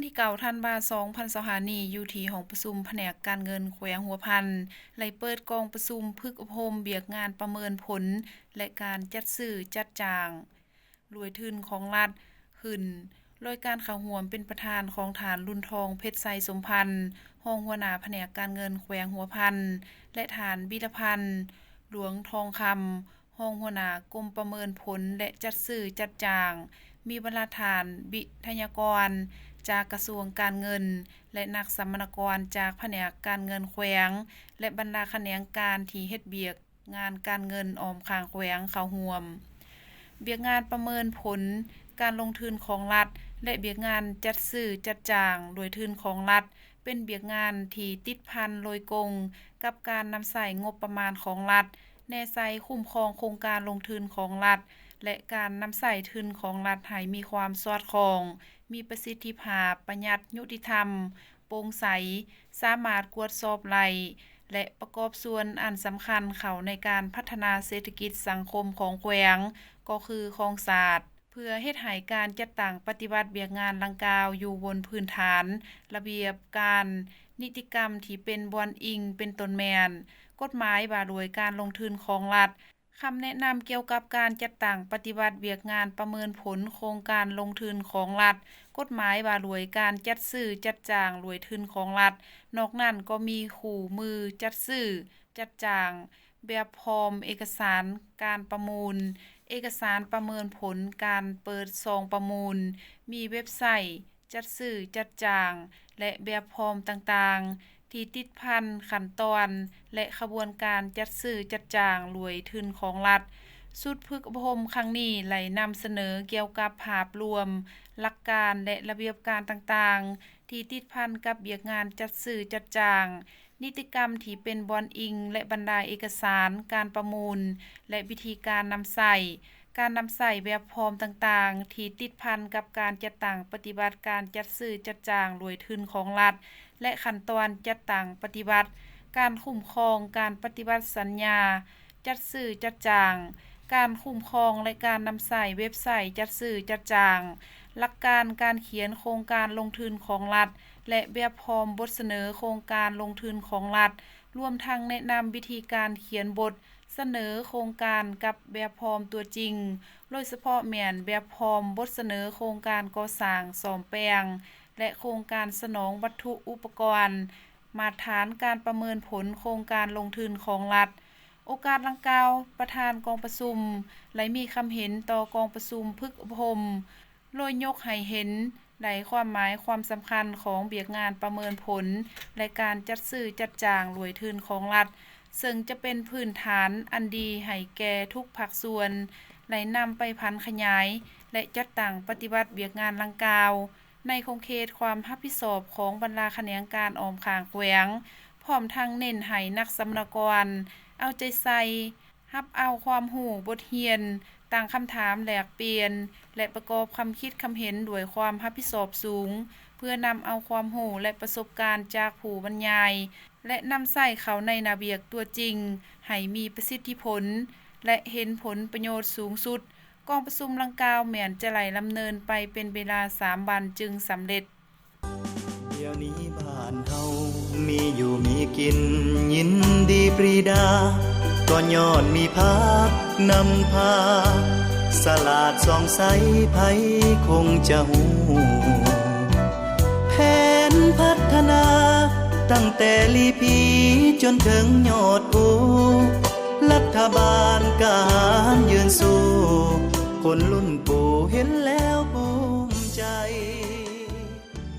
ที่9ธันวาคม2025นี้อยู่ที่ห้องประชุมแผนกการเงินแขวงหัวพันไล่เปิดกองประชุมพึกอบรมเบียกงานประเมินผลและการจัดซื้อจัดจ้างรวยทุนของรัฐขึ้นโดยการเข้าร่วมเป็นประธานของฐานรุ่นทองเพชรไซสมพันธ์รองหัวหน้าแผนกการเงินแขวงหัวพันและฐานบิรพันธ์หลวงทองคำรองหัวหน้ากรมประเมินผลและจัดซื้อจัดจ้างมีบรรณาฐานวิทยากรจากกระทรวงการเงินและนักสัมมนากรจากแผนกการเงินแขวงและบรรดาแขนงการที่เฮ็ดเบียกงานการเงินออมข้างแขวงเข้าร่วมเบียกงานประเมินผลการลงทุนของรัฐและเบียกงานจัดซื้อจัดจ้างโดยทุนของรัฐเป็นเบียกงานที่ติดพันโดยกงกับการนำใส่งบประมาณของรัฐแน่ใส่คุ้มครองโครงการลงทุนของรัฐและการนำใส่ทุนของรัฐให้มีความสอดคล้องมีประสิทธิภาพประหยัดยุติธรรมโปร่งใสสามารถกวดสอบไหลและประกอบส่วนอันสำคัญเข้าในการพัฒนาเศรษฐกิจสังคมของแขวงก็คือคองศาสตร์เพื่อเฮ็ดให้การจัดตั้งปฏิบัติเบียกงานดังกล่าวอยู่บนพื้นฐานระเบียบการนิติกรรมที่เป็นบอนอิงเป็นต้นแม่นกฎหมายว่าด้วยการลงทุนของรัฐคำแนะนำเกี่ยวกับการจัดตั้งปฏิบัติเบียกงานประเมินผลโครงการลงทุนของรัฐกฎหมายว่าด้วยการจัดซื้อจัดจ้างรวยทุนของรัฐนอกนั้นก็มีคู่มือจัดซื้อจัดจ้างแบบพร้อมเอกสารการประมูลเอกสารประเมินผลการเปิดซองประมูลมีเว็บไซต์จัดซื้อจัดจ้างและแบบพร้อมต่างๆที่ติดพันขั้นตอนและขบวนการจัดซื้อจัดจ้างรวยทุนของรัฐสุดพึกอบรมครั้งนี้ไหลนำเสนอเกี่ยวกับภาพรวมหลักการและระเบียบการต่างๆที่ติดพันกับเบียกงานจัดซื้อจัดจ้างนิติกรรมที่เป็นบอนอิงและบรรดาเอกสารการประมูลและวิธีการนำใส่การนำใส่แบบพร้อมต่างๆที่ติดพันกับการจัดตั้งปฏิบัติการจัดซื้อจัดจ้างรวยทุนของรัฐและขั้นตอนจัดตั้งปฏิบัติการคุ้มครองการปฏิบัติสัญญาจัดซื้อจัดจ้างการคุ้มครองและการนำใส่เว็บไซต์จัดซื้อจัดจ้างหลักการการเขียนโครงการลงทุนของรัฐและแบบพร้อมบทเสนอโครงการลงทุนของรัฐรวมทั้งแนะนำวิธีการเขียนบทเสนอโครงการกับแบบพร้อมตัวจริงโดยเฉพาะแม่นแบบพร้อมบทเสนอโครงการก่อสร้างซ่อมแปลงและโครงการสนองวัตถุอุปกรณ์มาตรฐานการประเมินผลโครงการลงทุนของรัฐโอกาสดังกล่าวประธานกองประชุมได้มีคำเห็นต่อกองประชุมพึกอบรมโดยยกให้เห็นในความหมายความสำคัญของเบียกงานประเมินผลและการจัดซื้อจัดจ้างรวยทุนของรัฐซึ่งจะเป็นพื้นฐานอันดีให้แก่ทุกภาคส่วนและนำไปพันขยายและจัดตั้งปฏิบัติเบียกงานดังกล่าวในคงเขตความรับผิดชอบของบรรดาแขนงการออมข้างแขวงพร้อมทั้งเน้นให้นักสัมมนากรเอาใจใส่รับเอาความรู้บทเรียนตั้งคำถามแลกเปลี่ยนและประกอบคำคิดคำเห็นด้วยความรับผิดชอบสูงเพื่อนำเอาความรู้และประสบการณ์จากผู้บรรยายและนำใส่เข้าในระเบียบตัวจริงให้มีประสิทธิผลและเห็นผลประโยชน์สูงสุดกองประชุมดังกล่าวแม้นจะไหลดำเนินไปเป็นเวลา3วันจึงสำเร็จเดี๋ยวนี้บ้านเฮามีอยู่มีกินยินดีปรีดาก็ย้อนมีภาพนำพาสลาดส่องใสไผคงจะหูแผนพัฒนาตั้งแต่ลีพีจนถึงยอดภูรัฐบาลการยืนสู้คนรุ่นปู่เห็นแล้ว